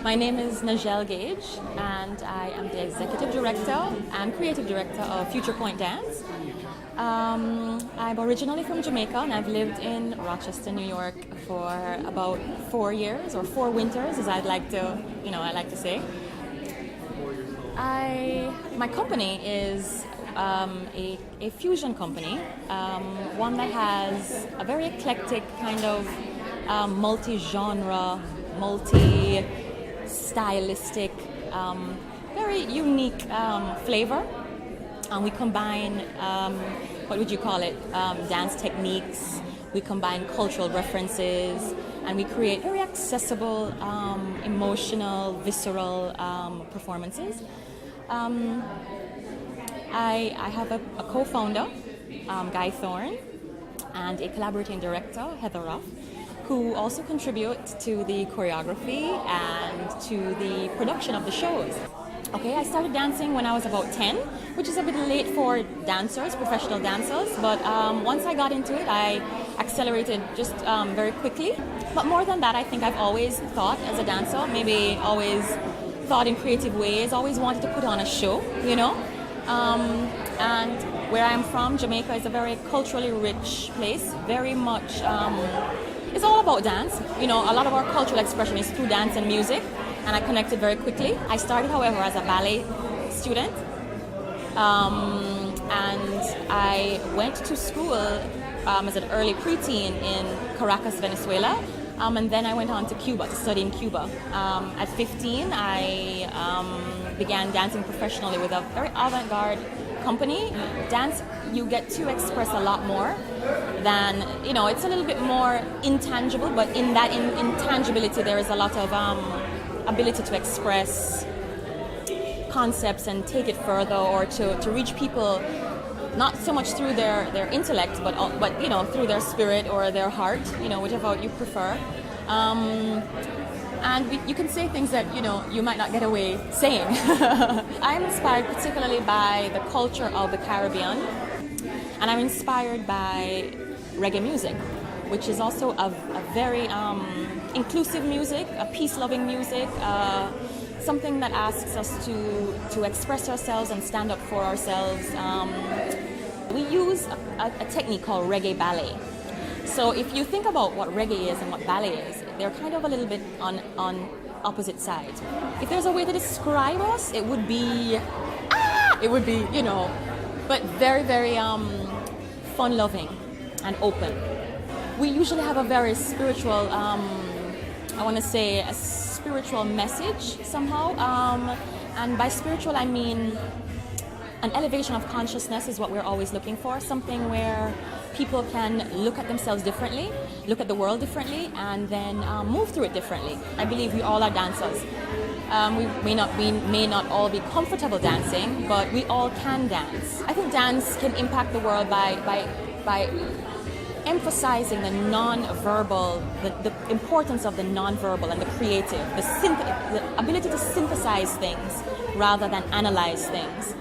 My name is Najel Gage, and I am the Executive Director and Creative Director of Futurpointe Dance. I'm originally from Jamaica, and I've lived in Rochester, New York for about 4 years, or 4 winters, as I like to say. My company is a fusion company, one that has a very eclectic kind of multi-genre, multi-stylistic, very unique flavor. And we combine, what would you call it, dance techniques, we combine cultural references, and we create very accessible, emotional, visceral performances. I have a co-founder, Guy Thorne, and a collaborating director, Heather Ruff, who also contribute to the choreography and to the production of the shows. Okay, I started dancing when I was about 10, which is a bit late for dancers, professional dancers, but once I got into it, I accelerated just very quickly. But more than that, I think I've always thought as a dancer, maybe always thought in creative ways, always wanted to put on a show, you know? And where I'm from, Jamaica is a very culturally rich place, very much, it's all about dance. You know, a lot of our cultural expression is through dance and music, and I connected very quickly. I started, however, as a ballet student, and I went to school as an early preteen in Caracas, Venezuela, and then I went on to Cuba to study in Cuba. At 15, I began dancing professionally with a very avant-garde company. Dance, you get to express a lot more than, you know, it's a little bit more intangible, but in that intangibility there is a lot of ability to express concepts and take it further, or to reach people not so much through their intellect, but you know, through their spirit or their heart, you know, whichever you prefer. And you can say things that, you know, you might not get away saying. I'm inspired particularly by the culture of the Caribbean, and I'm inspired by reggae music, which is also a very inclusive music, a peace-loving music, something that asks us to express ourselves and stand up for ourselves. We use a technique called reggae ballet. So if you think about what reggae is and what ballet is, they're kind of a little bit on opposite sides. If there's a way to describe us, it would be, you know, but very, very fun-loving and open. We usually have a very spiritual, I want to say a spiritual message somehow. And by spiritual, I mean an elevation of consciousness is what we're always looking for, something where people can look at themselves differently, look at the world differently, and then move through it differently. I believe we all are dancers. We may not all be comfortable dancing, but we all can dance. I think dance can impact the world by emphasizing the non-verbal, the importance of the non-verbal and the creative, the ability to synthesize things rather than analyze things.